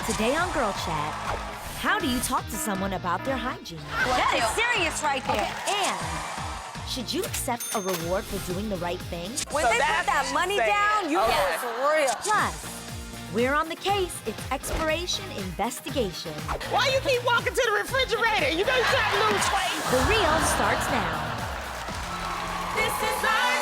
Today on Girl Chat, how do you talk to someone about their hygiene? That is serious right there. Okay, and should you accept a reward for doing the right thing? When they put that money down, you know it's real. Plus, we're on the case. It's expiration investigation. Why you keep walking to the refrigerator? You know you're trying to lose weight. The real starts now. This is our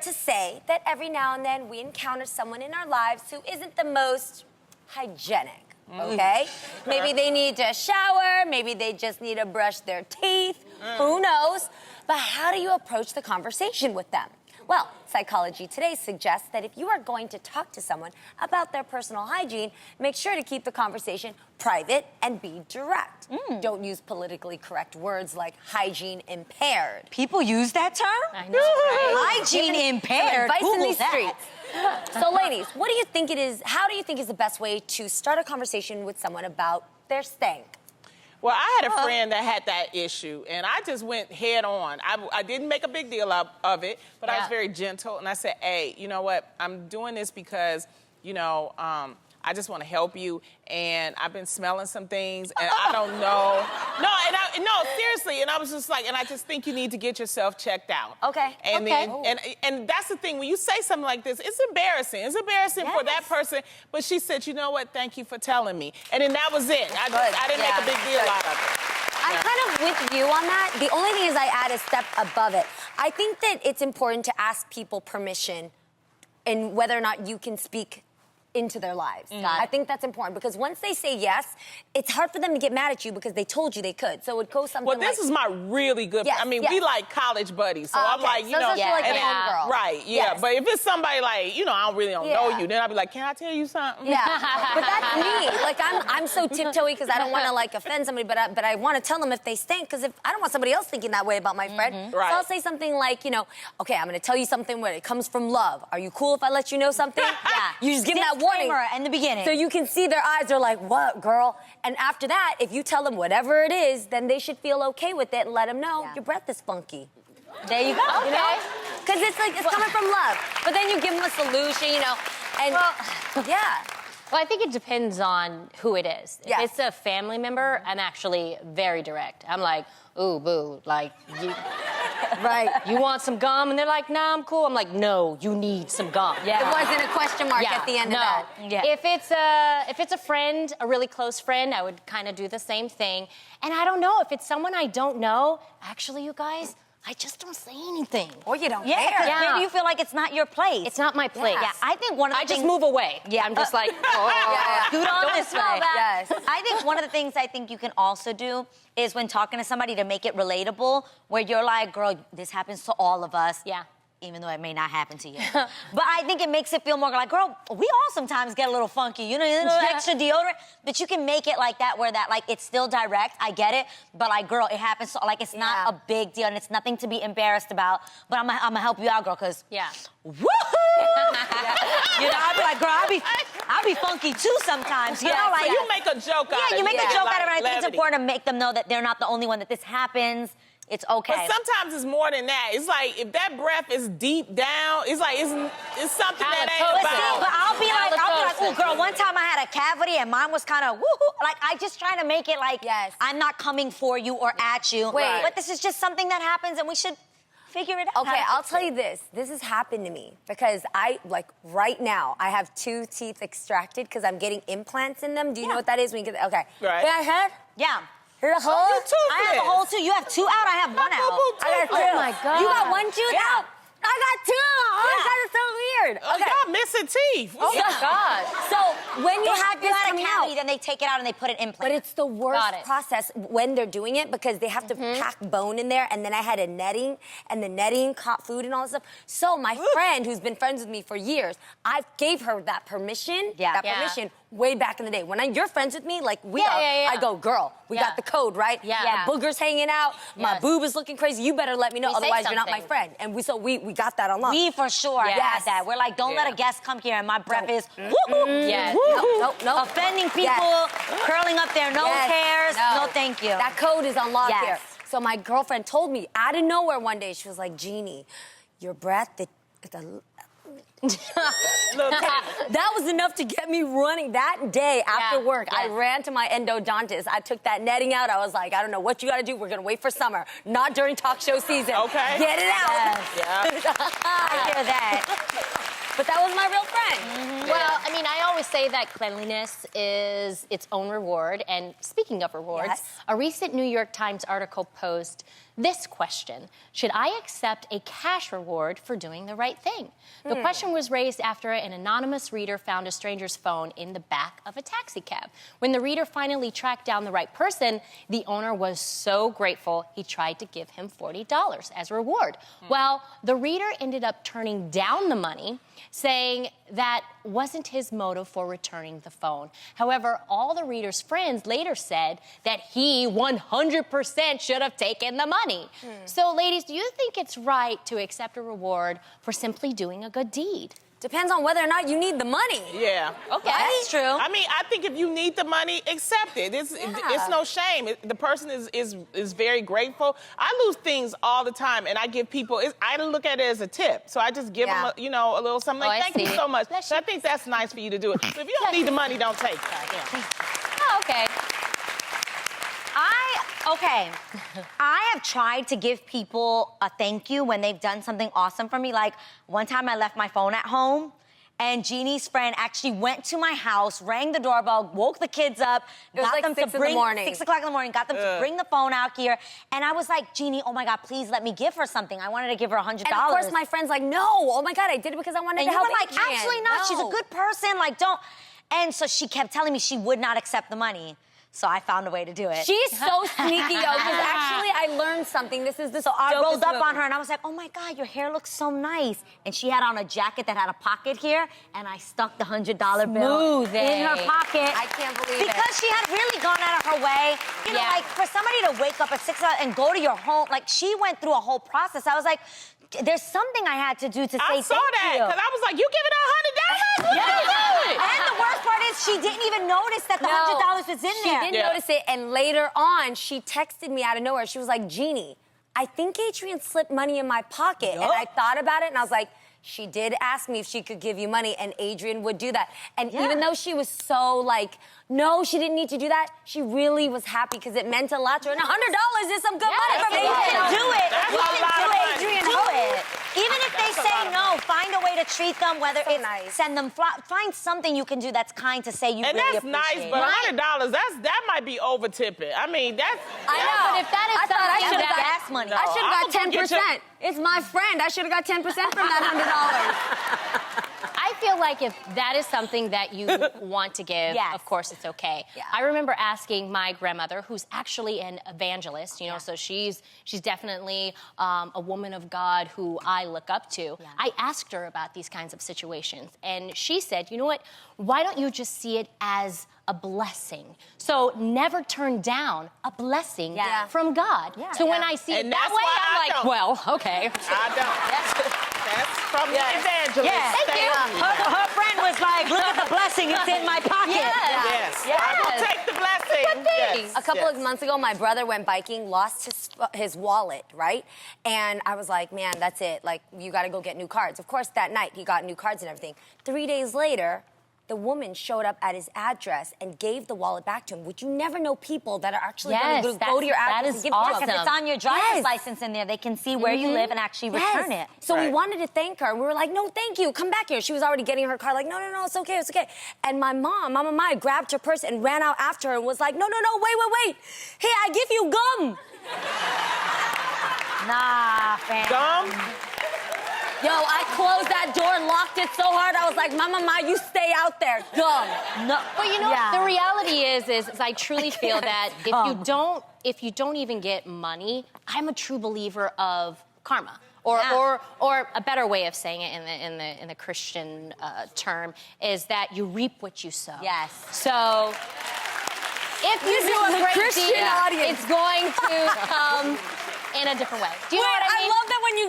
to say that every now and then we encounter someone in our lives who isn't the most hygienic, okay? Maybe they need to shower, maybe they just need to brush their teeth, who knows? But how do you approach the conversation with them? Well, Psychology Today suggests that if you are going to talk to someone about their personal hygiene, make sure to keep the conversation private and be direct. Don't use politically correct words like hygiene impaired. People use that term? I know, right? Hygiene impaired. Advice in Google these that. streets. So, ladies, what do you think it is? How do you think is the best way to start a conversation with someone about their stank? Well, I had a friend that had that issue, and I just went head on. I didn't make a big deal of it, but I was very gentle, and I said, hey, you know what? I'm doing this because, you know, I just want to help you, and I've been smelling some things, and I don't know. No, seriously, and I was just like, and I just think you need to get yourself checked out. Okay, and okay. Then, and that's the thing, when you say something like this, it's embarrassing. It's embarrassing for that person, but she said, you know what, thank you for telling me. And then that was it. I didn't make a big deal out of it. I'm kind of with you on that. The only thing is I add a step above it. I think that it's important to ask people permission in whether or not you can speak into their lives. I think that's important because once they say yes, it's hard for them to get mad at you because they told you they could. So it goes something Well, this is my really good, I mean, we like college buddies, so I'm like, you know. So like your homegirl. Right, yeah, but if it's somebody like, you know, I don't really know you, then I'll be like, can I tell you something? Yeah, but that's me. Like, I'm so tiptoey because I don't want to, like, offend somebody, but I want to tell them if they stink because if I don't want somebody else thinking that way about my friend. So I'll say something like, you know, okay, I'm going to tell you something where it comes from love. Are you cool if I let you know something? You just give them that warning. In the beginning. So you can see their eyes are like, what, girl? And after that, if you tell them whatever it is, then they should feel okay with it and let them know your breath is funky. There you go. You know? Because it's like, it's coming from love. But then you give them a solution, you know, and Well, I think it depends on who it is. If it's a family member, I'm actually very direct. I'm like, ooh, boo, like, you... You want some gum? And they're like, nah, I'm cool. I'm like, no, you need some gum. It wasn't a question mark at the end of that. If it's a friend, a really close friend, I would kind of do the same thing. And I don't know, if it's someone I don't know, actually, you guys, I just don't say anything. Or you don't care. Yeah, maybe you feel like it's not your place. It's not my place. Yeah, I think one of the I just move away. Yeah, I'm just like, scoot on this way. Yes. I think one of the things I think you can also do is when talking to somebody to make it relatable, where you're like, girl, this happens to all of us. Yeah. Even though it may not happen to you. But I think it makes it feel more like, girl, we all sometimes get a little funky, you know, a little extra deodorant. But you can make it like that, where that, like, it's still direct, I get it, but like, girl, it happens, so, like, it's not a big deal, and it's nothing to be embarrassed about, but I'm gonna help you out, girl, because, woohoo! You know, I'll be like, girl, I'll be funky too sometimes, you know? Like, so you make a joke out of it. Yeah, you make a joke out of it, and I think it's levity. important to make them know that they're not the only one, that this happens. It's okay. But sometimes it's more than that. It's like, if that breath is deep down, it's like, it's something that ain't about. But I'll be like, oh, girl, one time I had a cavity and mine was kind of woohoo. Like, I just try to make it like, I'm not coming for you or at you. But this is just something that happens and we should figure it out. Okay, I'll tell you this. This has happened to me because right now, I have 2 teeth extracted because I'm getting implants in them. Do you know what that is? When you get, okay. Right. Can I have? Yeah. The whole? Oh, you toothless. I have a whole two. You have two out. I have one out. I got two. Oh my God. You got one tooth Yeah. out. I got two. Oh my God, it's so weird. Oh, y'all missing teeth. Oh my God. So when you have You this had a coming cavity, out, then they take it out and they put it in but it's the worst Got it. process when they're doing it because they have to pack bone in there, and then I had a netting, and the netting caught food and all this stuff. So my friend, who's been friends with me for years, I gave her that permission. Yeah. That permission way back in the day. When you're friends with me, like we Yeah, are, yeah, yeah. I go, girl, we got the code, right? Yeah. My booger's hanging out, my Yes. boob is looking crazy. You better let me know, We say otherwise you're not my something. friend. And we got that on lock. We for sure Yes. had that. We're like, don't let Yeah. a guest come here and my breath is woo-hoo, Yes. woo-hoo, Nope. offending people, Yes. curling up their nose Yes. hairs. No, thank you. That code is on lock Yes. here. So my girlfriend told me out of nowhere one day, she was like, Jeannie, your breath, that was enough to get me running that day after work. I ran to my endodontist. I took that netting out. I was like, I don't know what you got to do. We're going to wait for summer, not during talk show season. Okay. Get it out. Yeah. I hear that. But that was my real friend. Well, I mean, I always say that cleanliness is its own reward. And speaking of rewards, Yes. a recent New York Times article posed this question: should I accept a cash reward for doing the right thing? The question was raised after an anonymous reader found a stranger's phone in the back of a taxi cab. When the reader finally tracked down the right person, the owner was so grateful he tried to give him $40 as a reward. Well, the reader ended up turning down the money, saying that wasn't his motive for returning the phone. However, all the reader's friends later said that he 100% should have taken the money. So, ladies, do you think it's right to accept a reward for simply doing a good deed? Depends on whether or not you need the money. Yeah. Okay. That's true. I mean, I think if you need the money, accept it. It's no shame. The person is very grateful. I lose things all the time, and I give people. I look at it as a tip, so I just give them, a little something. Like, I thank you see. so much. Bless So I think that's nice for you to do it. But if you don't need the money, don't take it. Yeah. Oh, okay. I have tried to give people a thank you when they've done something awesome for me. Like one time I left my phone at home and Jeannie's friend actually went to my house, rang the doorbell, woke the kids up, It was got like them 6 to in the bring morning. 6 o'clock in the morning, got them to bring the phone out here. And I was like, Jeannie, oh my God, please let me give her something. I wanted to give her $100. And of course, my friend's like, no, oh my God, I did it because I wanted And to you help were like, Adrian. absolutely not. She's a No. good person. Like, don't. And so she kept telling me she would not accept the money. So I found a way to do it. She's so sneaky, yo, because actually I learned something. This is the So I rolled dopest up on move. her and I was like, oh my God, your hair looks so nice. And she had on a jacket that had a pocket here, and I stuck the $100 bill Smoothie. in her pocket. I can't believe it. Because she had really gone out of her way. You know, Yeah. like for somebody to wake up at 6 o'clock and go to your home, like she went through a whole process. I was like, there's something I had to do to say I thank saw that you. because I was like, you giving her $100? What Yeah. are you doing? And the worst part is she didn't even notice that the $100 was in She there. didn't Yeah. notice it, and later on, she texted me out of nowhere. She was like, Jeannie, I think Adrian slipped money in my pocket. And I thought about it, and I was like, she did ask me if she could give you money, and Adrian would do that. And even though she was so like, no, she didn't need to do that, she really was happy because it meant a lot to her. And $100 is some good money from that's a You lot. can do it. That's You a can lot do of it. money. Adrian, do it. Even if they That's a say lot of no, money. find a way to treat them, whether So it's nice. send them, find something you can do that's kind to say you And really that's nice, appreciate but it. $100, that might be over tipping. I mean, that's. I know. But if that is I thought I something should have that- got gas money. I should have I'ma got go get 10%. It's my friend. I should have got 10% from that $100. I feel like if that is something that you want to give, Yes. of course it's okay. Yeah. I remember asking my grandmother, who's actually an evangelist, you know, so she's definitely a woman of God who I look up to. Yeah. I asked her about these kinds of situations, and she said, you know what, why don't you just see it as a blessing? So never turn down a blessing Yeah. from God. Yeah. So when Yeah. I see it And that that's way, why I I'm like, don't. well, okay. I don't. That's from the evangelist. Yeah. Thank you. Her friend was like, look at the blessing, it's in my pocket. Yes. I will take the blessing. Yes. A couple of yes. months ago, my brother went biking, lost his wallet, right? And I was like, man, that's it. Like, you got to go get new cards. Of course, that night, he got new cards and everything. 3 days later, the woman showed up at his address and gave the wallet back to him. Would you never know people that are actually going to go to your address and give it to If it's on your driver's license in there, they can see where you live and actually return it. So we wanted to thank her. We were like, no, thank you. Come back here. She was already getting in her car like, no, it's okay, it's okay. And my mom, Mama Maya, grabbed her purse and ran out after her and was like, no, wait. Hey, I give you gum. Nah, fam. Gum? Yo, I closed that door and locked it so hard. I was like, Mama Maya, you stay out there. Gum. No, but you know, the reality is I truly feel that if you don't even get money, I'm a true believer of karma. Or a better way of saying it in the Christian term is that you reap what you sow. Yes. So if you do a great deed, it's going to come in a different way. Do you know what I mean? I love that when you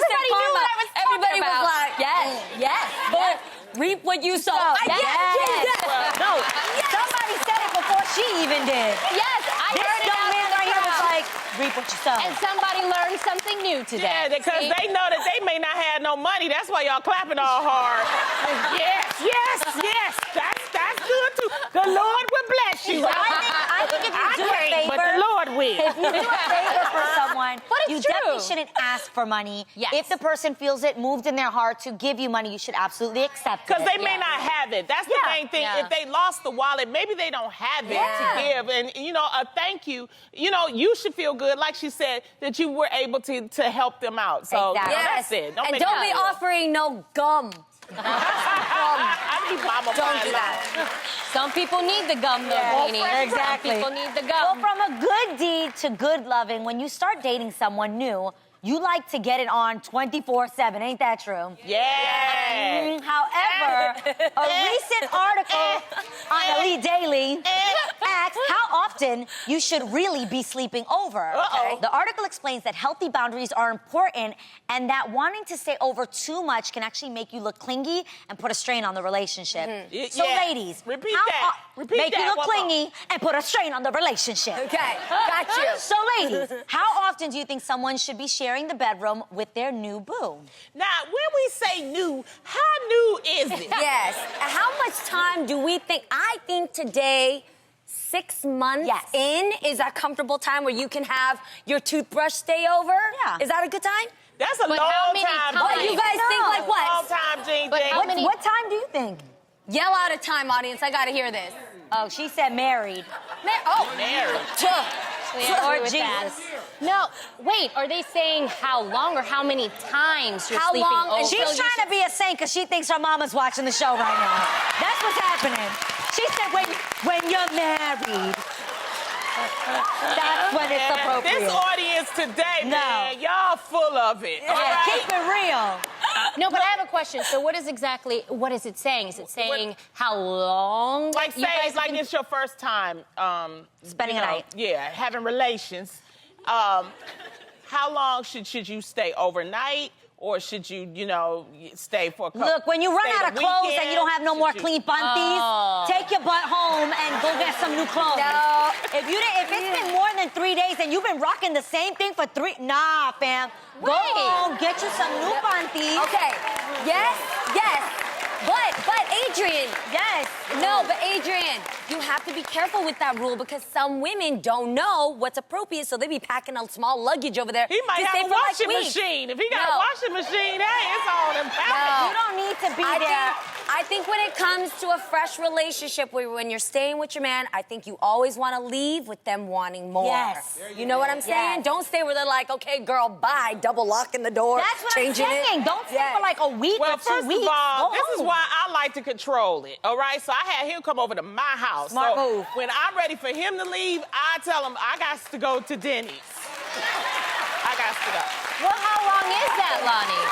said karma, everybody was like, yes. But reap what you sow. No, somebody said it before she even did. Yes, I heard it out man right here was like, reap what you sow. And somebody learned something new today. Yeah, because they know that they may not have no money. That's why y'all clapping all hard. Yes. That's good too. The Lord will bless you. I think if you do a favor, but the Lord will. If you do a favor for someone, you true. definitely shouldn't ask for money. Yes. If the person feels it moved in their heart to give you money, you should absolutely accept it. Because they may not have it. That's the main thing. Yeah. If they lost the wallet, maybe they don't have it to give. And, a thank you. You should feel good, like she said, that you were able to help them out. So that's it. Don't be offering no gum. I need Mama Don't Maya. do that. Some people need the gum, though, Beanie. Exactly. Some people need the Well, gum. from a good deed to good loving, when you start dating someone new, you like to get it on 24/7. Ain't that true? Yeah. However, a recent article on Elite Daily asks how often you should really be sleeping over. Uh-oh. The article explains that healthy boundaries are important and that wanting to stay over too much can actually make you look clingy and put a strain on the relationship. So, ladies, Repeat how that. Repeat make that you look one more. clingy and put a strain on the relationship. Okay, got you. So, ladies, how often do you think someone should be sharing the bedroom with their new boo? Now, when we say new, how new is it? Yes. How much time do we think? I think today, 6 months in is a comfortable time where you can have your toothbrush stay over. Yeah. Is that a good time? That's a But long how many time. times? What you guys think? Like what? Long time, Jean. But how many- What time do you think? Yell out a time, audience. I gotta hear this. Oh, she said married. Married. Or Jesus. that. No, wait, are they saying how long or how many times you're How sleeping long over? until She's trying to be a saint because she thinks her mama's watching the show right now. That's what's happening. She said when you're married, that's when it's appropriate. This audience today, man, y'all full of it. All Yeah, right? keep it real. No, but I have a question. So what is it saying? Is it saying how long? Like, you say, guys like have been- it's your first time Spending a night. Yeah, having relations. How long should you stay overnight? Or should you, stay for a couple? Look, when you run stay out the of clothes and weekend? you don't have no more Should clean panties, take your butt home and go get some new clothes. No. If it's been more than 3 days and you've been rocking the same thing for nah, fam. Go home, get you some new panties. Okay. Yes. But Adrian. Yes. No, but Adrian, you have to be careful with that rule because some women don't know what's appropriate, so they be packing a small luggage over there. He might to stay have a for like washing weeks. machine. If he got a No. washing machine, hey, it's on him. No. You don't need to be there. I think when it comes to a fresh relationship, when you're staying with your man, I think you always want to leave with them wanting more. Yes. You know what I'm saying? Yes. Don't stay where they're like, okay, girl, bye, double locking the door, That's what changing I'm saying. it. Don't stay for like a week Well, or 2 first weeks. of all, Go this is home. why I like to control it, all right? So I had him come over to my house. Smart so move. when I'm ready for him to leave, I tell him I got to go to Denny's. I got to go. Well, how long is that, Lonnie?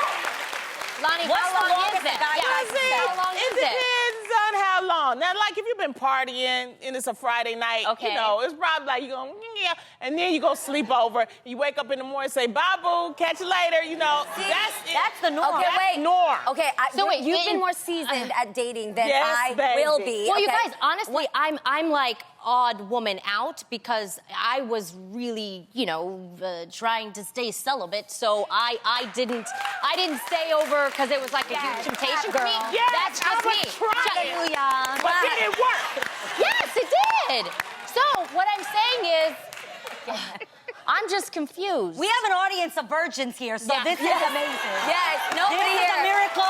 Lonnie, What's how the long longest is it? a guy Yeah, likes to stay? how long It is it? depends on how long. Now, like if you've been partying and it's a Friday night, Okay. it's probably like you're going, yeah. And then you go sleep over. You wake up in the morning and say, bye, boo, catch you later. You know, See, that's the norm. Okay, wait. Norm. Okay, So wait, you've been more seasoned at dating than I baby. will be. Well, you okay? guys, honestly, I'm like odd woman out because I was really, you know, trying to stay celibate. So I didn't stay over because it was like a huge temptation for me. Yes, That's I just was me. trying. Hallelujah. But did it work? Yes, it did. So what I'm saying is, I'm just confused. We have an audience of virgins here, so Yeah. this is amazing. Yes, nobody This is here. a miracle.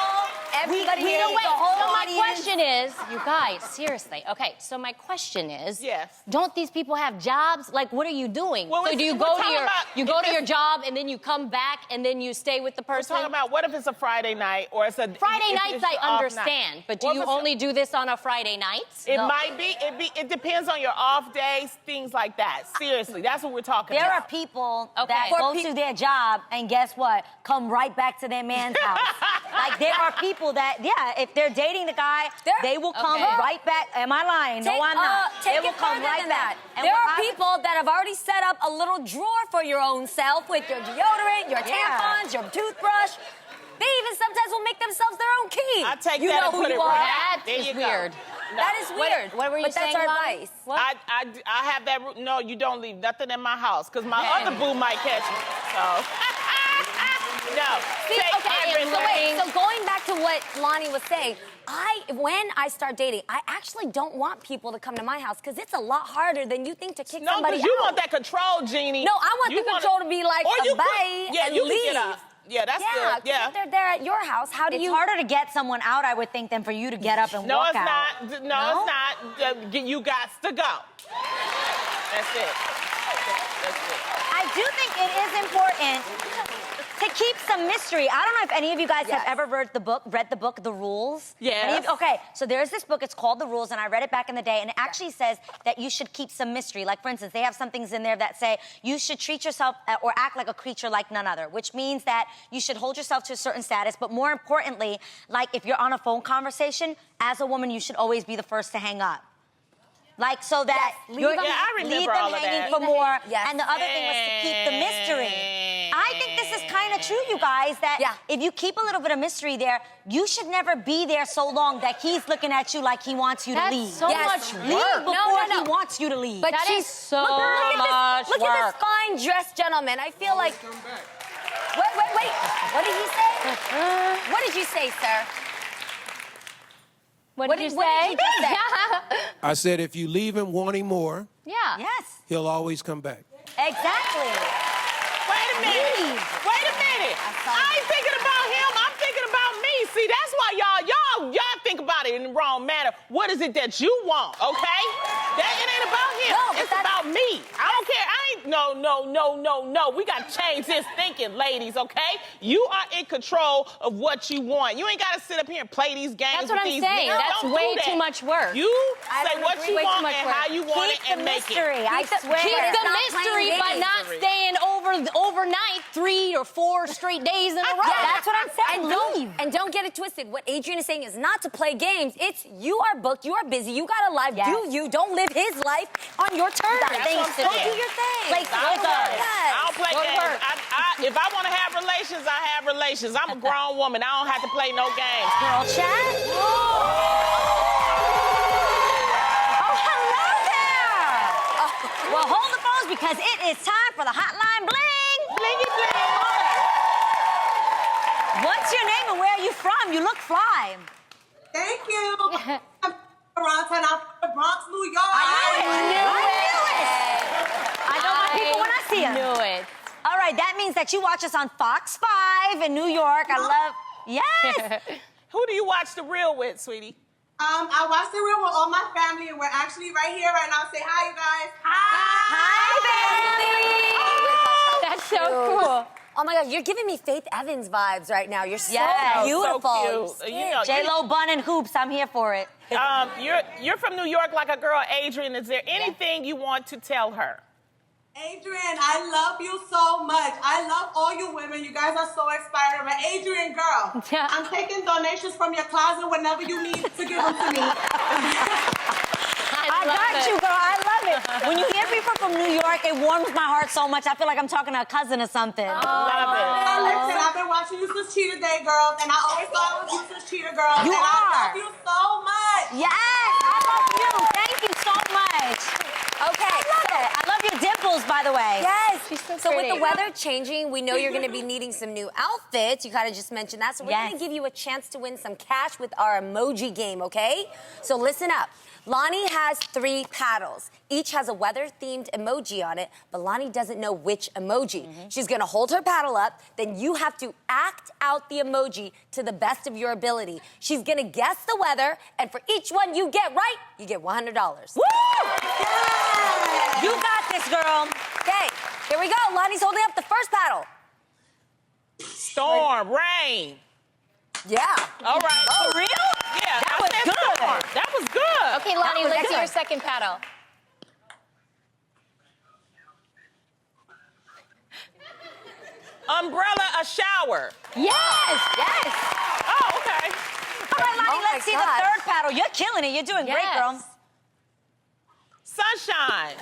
Everybody we here. don't Wait, the whole so my audience. question is, you guys, seriously, okay, so my question is, Yes. don't these people have jobs? Like, what are you doing? Well, so do you we're go to talking your about if your it's- job and then you come back and then you stay with the We're person? talking about what if it's a Friday night or it's a Friday if nights it's I your off understand, night. but do What you if it's- only do this on a Friday night? It might be. It depends on your off days, things like that. Seriously, that's what we're talking There are about. people Okay. that For go to their job and guess what? Come right back to their man's house. Like there are people that, yeah, if they're dating the guy, they will come Okay. right back. Am I lying? No, I'm not. Take They will it come further right than back. that. And There what are people that have already set up a little drawer for your own self with your deodorant, your Yeah. tampons, your toothbrush. They even sometimes will make themselves their own key. I take you that know and who put you it are. right. That There is you go. weird. That is weird. What were you but saying, that's our Lonnie? advice. What? I have that. No, you don't leave nothing in my house because my other boo might catch me. So no. See, Take okay, everything. so going back to what Lonnie was saying, when I start dating, I actually don't want people to come to my house because it's a lot harder than you think to kick No, somebody because you out. want that control, Jeannie. No, I want You the control to be like, or you bye, could, yeah, and you leave. Can get up. Yeah, that's Yeah, good. 'cause Yeah. if they're there at your house, how do It's you... harder to get someone out, I would think, than for you to get up and No, walk it's out. not. No, it's not. You got to go. That's it. That's it. I do think it is important to keep some mystery. I don't know if any of you guys have ever read the book, The Rules. Yes. Okay, so there's this book, it's called The Rules, and I read it back in the day, and it actually says that you should keep some mystery. Like, for instance, they have some things in there that say you should treat yourself or act like a creature like none other, which means that you should hold yourself to a certain status, but more importantly, like if you're on a phone conversation, as a woman, you should always be the first to hang up. Like, so that Yes, you're, leave them- I remember leave them all of hanging that. for more. Yes. And the other thing was to keep the mystery. I think this is kind of true, you guys, that if you keep a little bit of mystery there, you should never be there so long that he's looking at you like he wants you to That's leave. so much Leave work. before he wants you to leave. But That she's is so look at much this, look at work. this fine dressed gentleman. I feel like. Wait. What did he say? What did you say, sir? What What did you did- what did say? you just say? I said if you leave him wanting more, Yeah. Yes, he'll always come back. exactly. Wait a minute. Leave. Wait a minute. I ain't thinking about him. I'm thinking about me. See, that's why y'all think about it in the wrong manner. What is it that you want, okay? That it ain't about him. No, but It's that's- about me. I don't care. No. We got to change this thinking, ladies, okay? You are in control of what you want. You ain't got to sit up here and play these games That's with what I'm these saying. niggas. That's Don't do way that. too much work. You I say don't what agree. you Way too want much and work. how you want Keep it and the make mystery. it. I Keep the- swear. Keep It's the not mystery playing by games. not staying overnight 3 or 4 straight days in a row. That's what I'm saying. Leave. And don't get it twisted. What Adrian is saying is not to play games. It's you are booked, you are busy, you got a life. Yes. Do you? Don't live his life on your terms. got things to Go do. do your thing. Like, I don't Yes. I don't play Go to games. work. If I want to have relations, I have relations. I'm a grown woman. I don't have to play no games. Girl chat. Oh, hello there. Well, hold the phones because it is time for the Hotline Bling. Blingy bling. What's your name and where are you from? You look fly. Thank you. I'm around town. I'm from the Bronx, New York. I know my people when I see them. Knew it. All right, that means that you watch us on Fox 5 in New York. I love. Yes. Who do you watch The Real with, sweetie? I watched the real with all my family, and we're actually right here right now. Say hi, you guys. Hi, baby. That's so cool. Oh my God, you're giving me Faith Evans vibes right now. You're so Yes. beautiful. So cute. You know, J-Lo bun and hoops. I'm here for it. you're from New York like a girl, Adrian. Is there anything you want to tell her? Adrian, I love you so much. I love all you women. You guys are so inspiring. But Adrian, girl, Yeah. I'm taking donations from your closet whenever you need to give them to me. I got you, girl. I love it. When you hear people from New York, it warms my heart so much. I feel like I'm talking to a cousin or something. Love it. Listen, I've been watching you since Cheetah Day, girls, and I always thought it was you since Cheetah Girls. You and are. I love you so much. Yes, I love you. Thank you so much. Okay. I love your dimples, by the way. Yes. She's so So with pretty. the weather changing, we know you're going to be needing some new outfits. You kind of just mentioned that. So we're Yes. going to give you a chance to win some cash with our emoji game, okay? So listen up. Lonnie has 3 paddles. Each has a weather-themed emoji on it, but Lonnie doesn't know which emoji. She's gonna hold her paddle up, then you have to act out the emoji to the best of your ability. She's gonna guess the weather, and for each one you get right, you get $100. Woo! You got this, girl. Okay, here we go. Lonnie's holding up the first paddle. Storm, rain. Yeah. All right. For real? Yeah, That I was said good. storm. That was good. Okay, Lonnie, let's see good. your second paddle. Umbrella, a shower. Yes! Yes! Oh, okay. All right, Lonnie, Oh my let's see gosh. the third paddle. You're killing it. You're doing great, girl. Yes. Sunshine.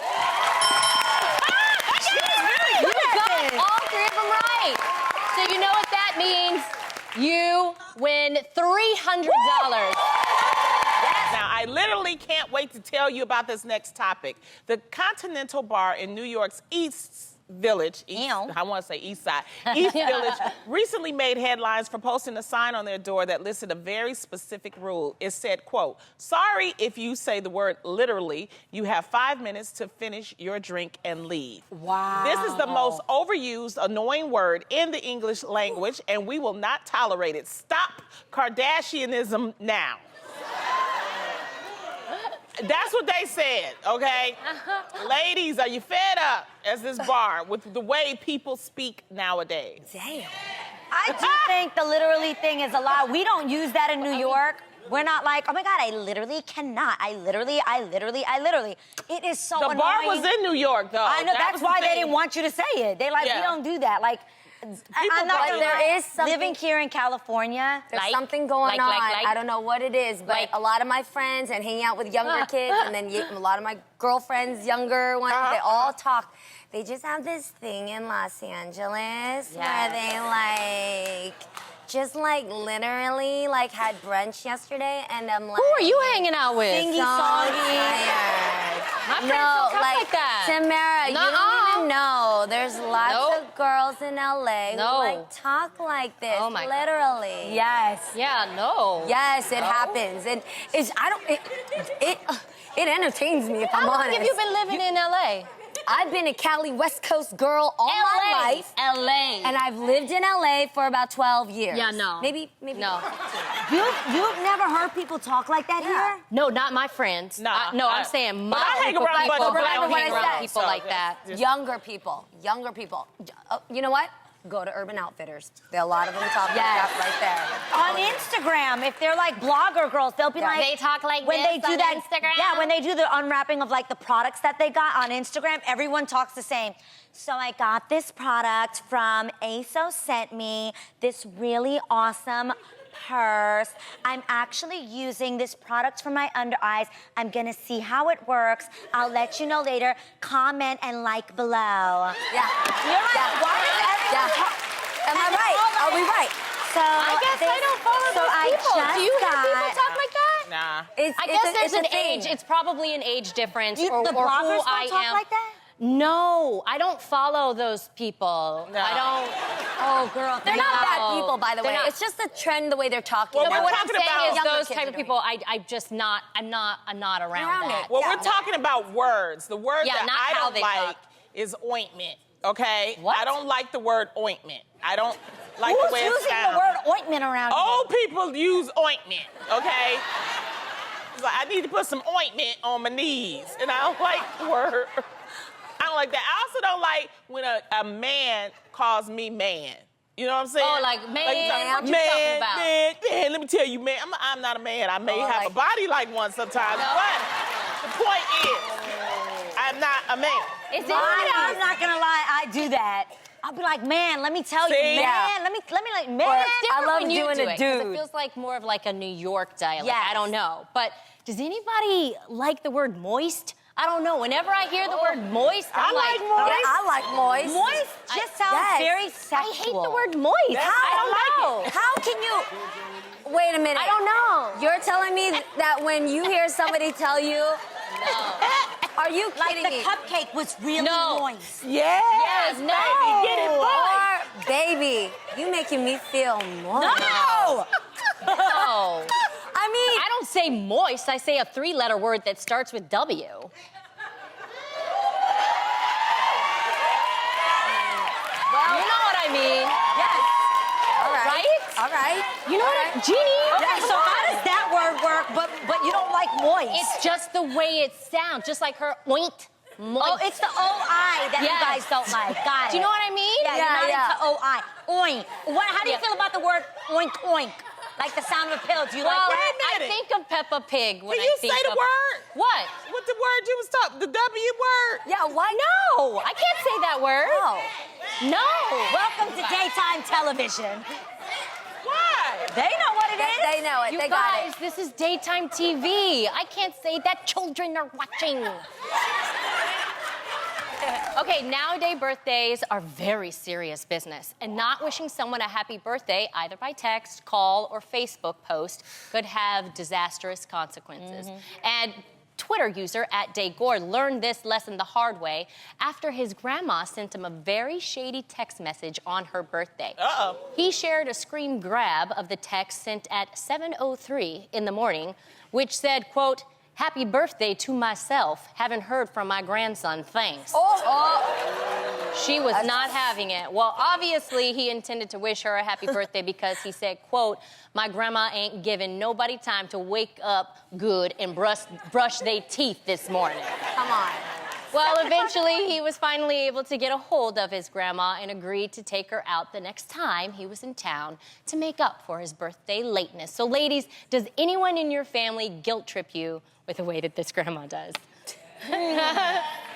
You got all 3 of them right. So you know what that means? You win $300. Now, I literally can't wait to tell you about this next topic. The Continental Bar in New York's East Village, I want to say East Side, East Village, recently made headlines for posting a sign on their door that listed a very specific rule. It said, quote, sorry if you say the word literally, you have 5 minutes to finish your drink and leave. Wow. This is the most overused, annoying word in the English language, and we will not tolerate it. Stop Kardashianism now. That's what they said, okay? Ladies, are you fed up as this bar with the way people speak nowadays? Damn. I do think the literally thing is a lie. We don't use that in New York. We're not like, oh my God, I literally cannot. I literally. It is so annoying. The bar was in New York, though. I know, That that's was the why they thing. didn't want you to say it. They like, we Yeah. don't do that. Like, I'm not But gonna there lie. is something- Living here in California, There's something going on. like. I don't know what it is, but a lot of my friends and hanging out with younger kids, and then a lot of my girlfriends, younger ones, they all talk. They just have this thing in Los Angeles where they just literally had brunch yesterday, and I'm like, Who are you hanging out with? Singy, so songy. tired. My friends don't talk like that. Tamara, you Nuh-uh. don't even know. There's lots Nope. of girls in LA No. who talk like this, Oh my God. literally. yes. Yeah, no. Yes, it happens, and it entertains me if I'm How long honest. have you been living in LA? I've been a Cali West Coast girl all my life, LA. and I've lived in LA for about 12 years. Yeah, no. Maybe. No. You've never heard people talk like that Yeah. here? No, not my friends. No, I'm saying my but I hang group of around people. bunch of I black don't hang people. around people So like that. Younger people. You know what? Go to Urban Outfitters. There are a lot of them talking Yes. stuff right there. On Instagram, if they're like blogger girls, they'll be Yeah. like, They talk like when this they do on that, Instagram? Yeah, when they do the unwrapping of like the products that they got on Instagram, everyone talks the same. So I got this product from ASOS sent me this really awesome purse. I'm actually using this product for my under eyes. I'm gonna see how it works. I'll let you know later. Comment and like below. Yeah. You're like, Yeah. why is everyone Yeah. talk- Am I right? Are we right? So I guess I don't follow so those I people. just Do you hear got, people talk like that? Nah. I guess there's it's a an thing. age. It's probably an age difference, the or bloggers who I don't talk am. like that? No, I don't follow those people. No. I don't. Oh, girl, They're not No. bad people, by the They're way. not. It's just the trend, the way they're talking. Well, No, we're but what I'm talking saying about is younger those kids type are of doing people. I'm just not. I'm not around Around that. it. Well, Yeah. we're talking about words. The word Yeah, that not I how don't they like talk. is ointment, okay? What? I don't like the word ointment. I don't like Who's the way it using sounds. the word ointment around Old people use ointment, okay? It's like, I need to put some ointment on my knees, and I don't like the word. I don't like that. I also don't like when a man calls me man. You know what I'm saying? Oh, like, man, what you talking man, about? man, let me tell you, man, I'm not a man. I may have a body like one sometimes, but the point is, I'm not a man. Is it? I'm not gonna lie, I do that. I'll be like, man, let me tell you, See? man. Yeah. Let me like, man. Or- It's different I love when you doing do a it, 'cause dude. It feels like more of like a New York dialect. Yes. I don't know, but does anybody like the word moist? I don't know. Whenever I hear the word moist, I'm I like moist. Yeah, I like moist. Moist just sounds Yes. very I sexual. hate the word moist. I don't know. How can you? Wait a minute. I don't know. You're telling me that when you hear somebody tell you, are you Like kidding the me? cupcake was really No. moist. Yes, no. baby, get it, boy. Or, baby, you making me feel moist. No! No. I mean, I don't say moist. I say a 3-letter word that starts with W. You know what I mean? yes. All right. Right? All right. You know what? Jeannie? Okay, so how does that word work, but you don't like moist? It's just the way it sounds, just like her oint. Moist. Oh, it's the O-I that you Yes. guys don't like. Got it. Do you know what I mean? Yeah, you're not Yeah. into O-I. Oink. How do you Yeah. feel about the word oink oink? Like the sound of a pill. Do you like Well, that? I think of Peppa Pig when Can I you think say the of... word? What? What the word you was talking? The W word? Yeah, why? No, I can't say that word. No. Welcome to daytime television. Why? They know what it is. They know it. You They got guys, it. this is daytime TV. I can't say that. Children are watching. Okay, nowadays birthdays are very serious business, and not wishing someone a happy birthday, either by text, call, or Facebook post, could have disastrous consequences. And Twitter user @DayGore learned this lesson the hard way after his grandma sent him a very shady text message on her birthday. Uh-oh. He shared a screen grab of the text sent at 7:03 in the morning, which said, quote, "Happy birthday to myself. Haven't heard from my grandson. Thanks." She was not having it. Well, obviously, he intended to wish her a happy birthday because he said, quote, "My grandma ain't giving nobody time to wake up good and brush their teeth this morning." Come on. Well, eventually, he was finally able to get a hold of his grandma and agreed to take her out the next time he was in town to make up for his birthday lateness. So, ladies, does anyone in your family guilt trip you with the way that this grandma does?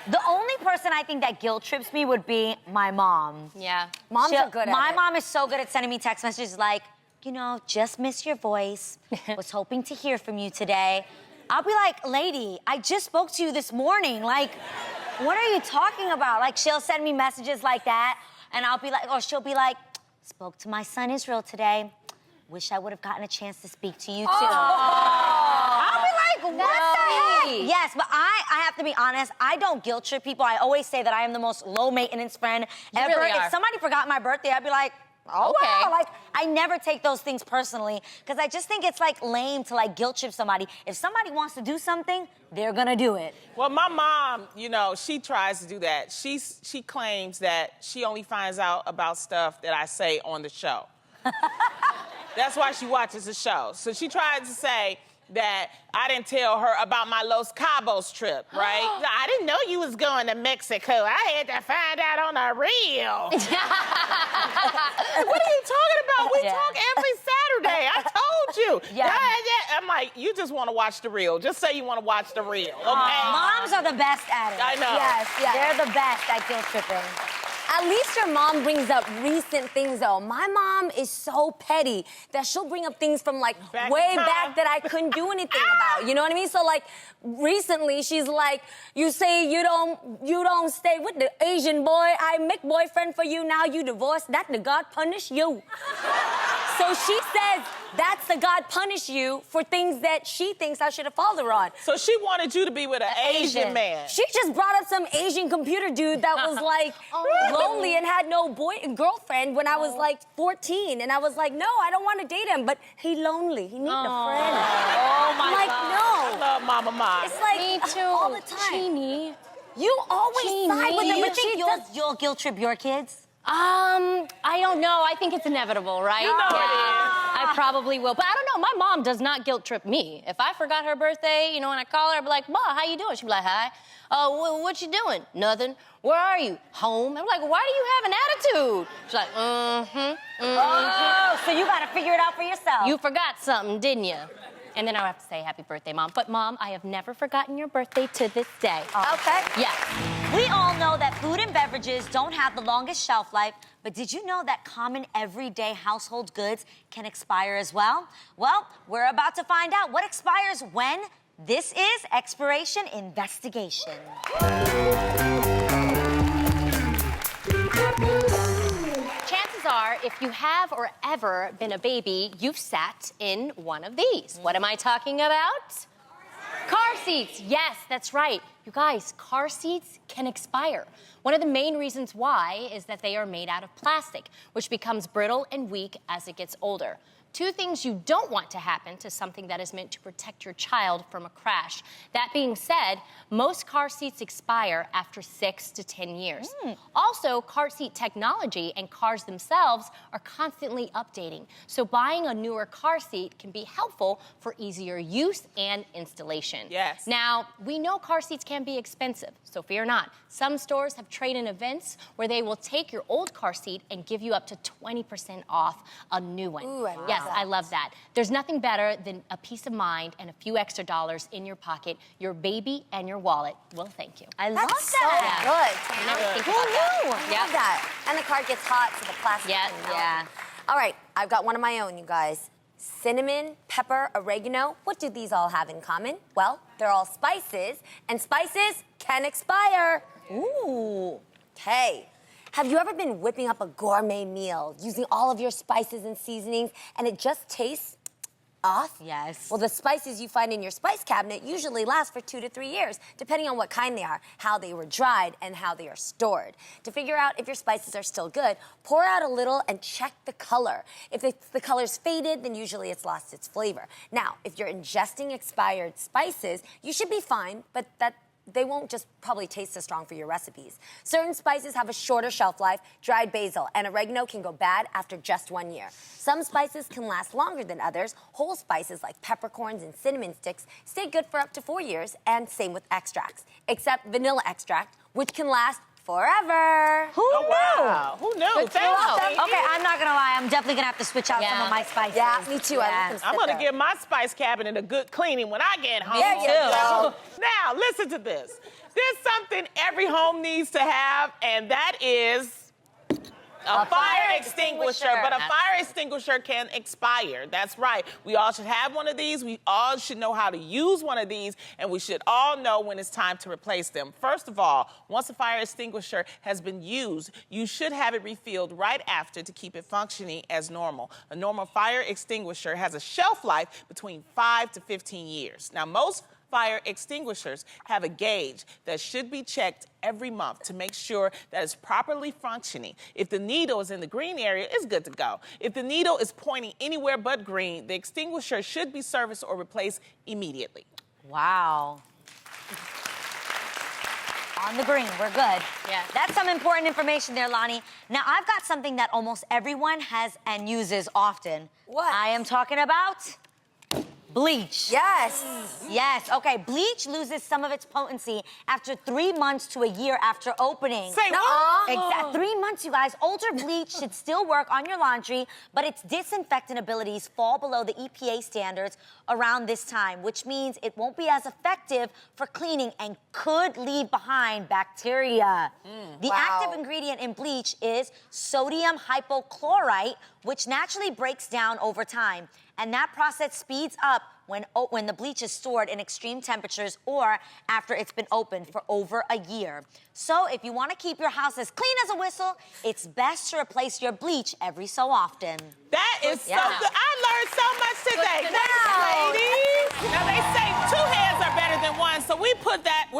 The only person I think that guilt trips me would be my mom. Yeah. Moms are good at My it. mom is so good at sending me text messages like, you know, just missed your voice. Was hoping to hear from you today. I'll be like, lady, I just spoke to you this morning. Like, what are you talking about? Like, she'll send me messages like that, and I'll be like, or she'll be like, spoke to my son Israel today. Wish I would have gotten a chance to speak to you too. I'll be like, what the heck? Yes, but I have to be honest, I don't guilt trip people. I always say that I am the most low maintenance friend ever. really are. If somebody forgot my birthday, I'd be like, oh, Okay. wow. Like, I never take those things personally because I just think it's like lame to like guilt trip somebody. If somebody wants to do something, they're gonna do it. Well, my mom, you know, she tries to do that. She claims that she only finds out about stuff that I say on the show. That's why she watches the show. So she tried to say that I didn't tell her about my Los Cabos trip, right? I didn't know you was going to Mexico. I had to find out on the real. What are you talking about? We Yeah. talk every Saturday. I told you. Yeah. I'm like, you just want to watch the real. Just say you want to watch the real, okay? Moms are the best at it. I know. Yes, yes. They're the best at guilt tripping. At least your mom brings up recent things, though. My mom is so petty that she'll bring up things from, like, Back way in time. back that I couldn't do anything about. You know what I mean? So, like, recently, she's like, you say you don't stay with the Asian boy. I make boyfriend for you. Now you divorced. That the God punish you. So she says that's the God punish you for things that she thinks I should have followed her on. So she wanted you to be with an Asian man. She just brought up some Asian computer dude that was like lonely and had no girlfriend when I was like 14. And I was like, no, I don't want to date him, but he lonely. He needs a friend. Oh my I'm like, God. no. Love Mama Ma. It's like Me too. all the time. Jeannie. You always side with Do him, you but think she you'll, does. you'll guilt trip your kids? I don't know. I think it's inevitable, right? You know it is. I probably will. But I don't know. My mom does not guilt trip me. If I forgot her birthday, you know, when I call her, I'll be like, Ma, how you doing? She'll be like, hi. Oh, what you doing? Nothing. Where are you? Home. I'm like, why do you have an attitude? She's like, Oh, so you gotta figure it out for yourself. You forgot something, didn't you? And then I have to say, happy birthday, Mom. But, Mom, I have never forgotten your birthday to this day. Okay. Yes. We all know that food and beverages don't have the longest shelf life, but did you know that common everyday household goods can expire as well? Well, we're about to find out what expires when This is Expiration Investigation. Chances are, if you have or ever been a baby, you've sat in one of these. What am I talking about? Car seats. Yes, that's right. You guys, car seats can expire. One of the main reasons why is that they are made out of plastic, which becomes brittle and weak as it gets older. Two things you don't want to happen to something that is meant to protect your child from a crash. That being said, most car seats expire after 6 to 10 years. Also, car seat technology and cars themselves are constantly updating. So buying a newer car seat can be helpful for easier use and installation. Yes. Now, we know car seats can be expensive, so fear not. Some stores have trade-in events where they will take your old car seat and give you up to 20% off a new one. Ooh, I love yes, that. I love that. There's nothing better than a peace of mind and a few extra dollars in your pocket. Your baby and your wallet will thank you. I love That's so that. good. You never think Who about that. knew? I love that. And the card gets hot, so the plastic. Yeah, can melt. yeah. All right, I've got one of my own, you guys. Cinnamon, pepper, oregano. What do these all have in common? Well, they're all spices, and spices can expire. Ooh. Okay. Have you ever been whipping up a gourmet meal using all of your spices and seasonings, and it just tastes off? Yes. Well, the spices you find in your spice cabinet usually last for 2 to 3 years, depending on what kind they are, how they were dried, and how they are stored. To figure out if your spices are still good, pour out a little and check the color. If the color's faded, then usually it's lost its flavor. Now, if you're ingesting expired spices, you should be fine, but they won't just probably taste as strong for your recipes. Certain spices have a shorter shelf life. Dried basil and oregano can go bad after just 1 year. Some spices can last longer than others. Whole spices like peppercorns and cinnamon sticks stay good for up to 4 years, and same with extracts, except vanilla extract, which can last forever. Who knew? Wow. Who knew? Thank you. Okay, I'm not gonna lie. I'm definitely gonna have to switch out some of my spices. Yeah, me too. I let them I'm sit gonna there. give my spice cabinet a good cleaning when I get home. There you go. Now, listen to this. There's something every home needs to have, and that is a fire extinguisher. But a fire extinguisher can expire. That's right. We all should have one of these. We all should know how to use one of these, and we should all know when it's time to replace them. First of all, once a fire extinguisher has been used, you should have it refilled right after to keep it functioning as normal. A normal fire extinguisher has a shelf life between 5 to 15 years. Now, most fire extinguishers have a gauge that should be checked every month to make sure that it's properly functioning. If the needle is in the green area, it's good to go. If the needle is pointing anywhere but green, the extinguisher should be serviced or replaced immediately. Wow. On the green, we're good. Yeah. That's some important information there, Lonnie. Now, I've got something that almost everyone has and uses often. What? I am talking about bleach. Yes. Yes, okay. Bleach loses some of its potency after 3 months to a year after opening. Say what? Exactly. 3 months, you guys. Older bleach should still work on your laundry, but its disinfectant abilities fall below the EPA standards around this time, which means it won't be as effective for cleaning and could leave behind bacteria. The active ingredient in bleach is sodium hypochlorite, which naturally breaks down over time. And that process speeds up when the bleach is stored in extreme temperatures or after it's been opened for over a year. So if you want to keep your house as clean as a whistle, it's best to replace your bleach every so often. That is so Yeah. good. I learned so much today. Good to Thanks, know. ladies. Now they say 2 hands are better than 1, so we're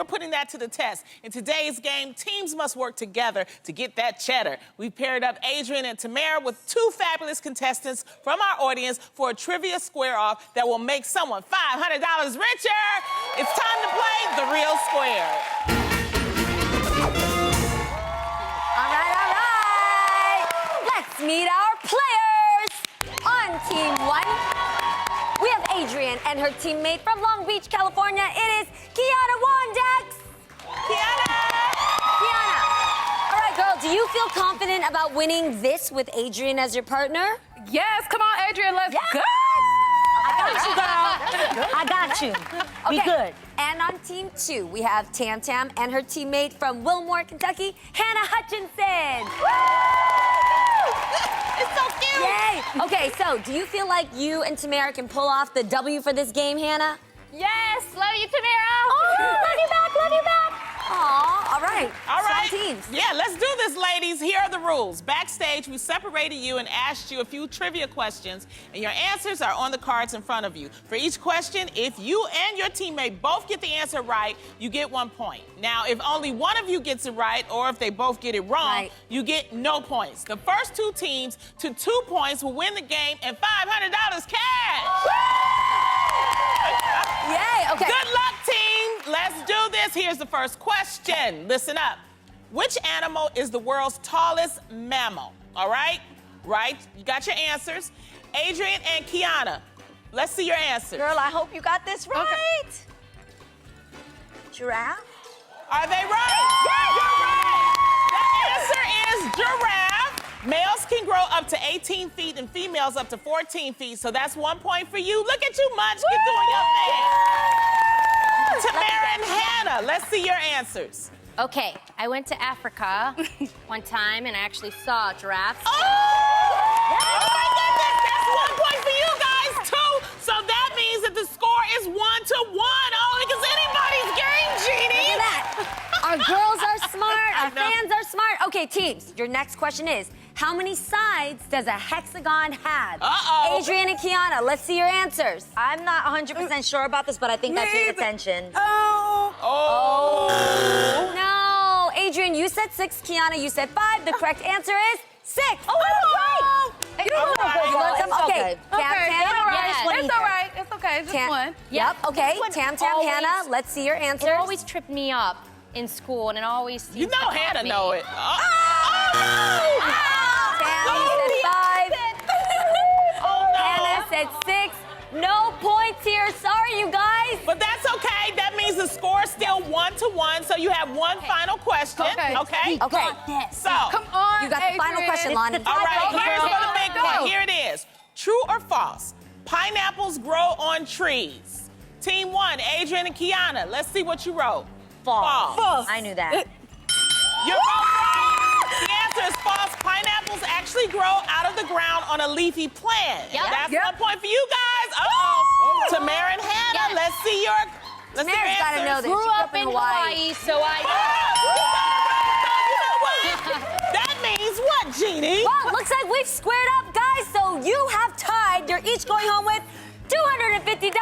putting that to the test. In today's game, teams must work together to get that cheddar. We paired up Adrian and Tamara with 2 fabulous contestants from our audience for a trivia square-off that will make someone $500 richer. It's time to play the real square. All right. Let's meet our players. On team 1, we have Adrian and her teammate from Long Beach, California. It is Kiana Wandax. Kiana! All right, girl, do you feel confident about winning this with Adrian as your partner? Yes, come on, Adrian, let's go. I got you, girl. I got you. Be good. And on team 2, we have Tam Tam and her teammate from Wilmore, Kentucky, Hannah Hutchinson. It's so cute. Yay! Okay, so do you feel like you and Tamara can pull off the W for this game, Hannah? Yes, love you, Tamara. Oh, love you back, love you back. Aw, all right. All right. Some teams. Yeah, let's do this, ladies. Here are the rules. Backstage, we separated you and asked you a few trivia questions, and your answers are on the cards in front of you. For each question, if you and your teammate both get the answer right, you get 1 point. Now, if only one of you gets it right, or if they both get it wrong, you get no points. The first 2 teams to 2 points will win the game and $500 cash. Yay, okay. Good luck, team. Let's do this. Here's the first question. Listen up. Which animal is the world's tallest mammal? All right? Right? You got your answers. Adrian and Kiana, let's see your answers. Girl, I hope you got this right. Okay. Giraffe? Are they right? Yes, you're right. The answer is giraffe. Males can grow up to 18 feet and females up to 14 feet, so that's 1 point for you. Look at you, Munch. Get doing your thing. Tamara and Hannah, let's see your answers. Okay, I went to Africa one time and I actually saw giraffes. Oh! Oh my goodness, that's 1 point for you guys, 2. So that means that the score is 1-1. Oh, because anybody's game, Jeannie. Look at that. Our girls are smart. Our fans are smart. Okay, teams, your next question is, how many sides does a hexagon have? Uh-oh. Adrian and Kiana, let's see your ansers. I'm not 100% sure about this, but I think I paid attention. Oh. No. Adrian, you said 6. Kiana, you said 5. The correct answer is 6. Oh, I was right. You don't know Okay, what it's Okay. okay. Tam, Okay, Tam, it's all right. Yes. It's all right. It's okay. Just Tam. one. Yep, okay. This one Tam, Tam, always- Hannah, let's see your answers. It always tripped me up in school, and it always seems You know to help Hannah me. know it. Tam, you said 5. Oh, no. Hannah said 6. No points here. Sorry, you guys. But that's okay. That means the score is still 1-1, so you have one final question. Okay. Okay? Okay. So, Come on, You got the final Adrian. question, Lonnie. all right, Okay, here's girl. for the big Go. one. Here it is. True or false? Pineapples grow on trees. Team 1, Adrian and Kiana. Let's see what you wrote. False. I knew that. You're both right. The answer is false. Pineapples actually grow out of the ground on a leafy plant. Yep. That's Yep. 1 point for you guys. Uh-oh. Tamara and Hannah, Yes. let's see your Tamara's gotta know this. Grew She up in Hawaii, so I You know what? That means what, Jeannie? Well, looks like we've squared up, guys. So you have tied. You're each going home with $250.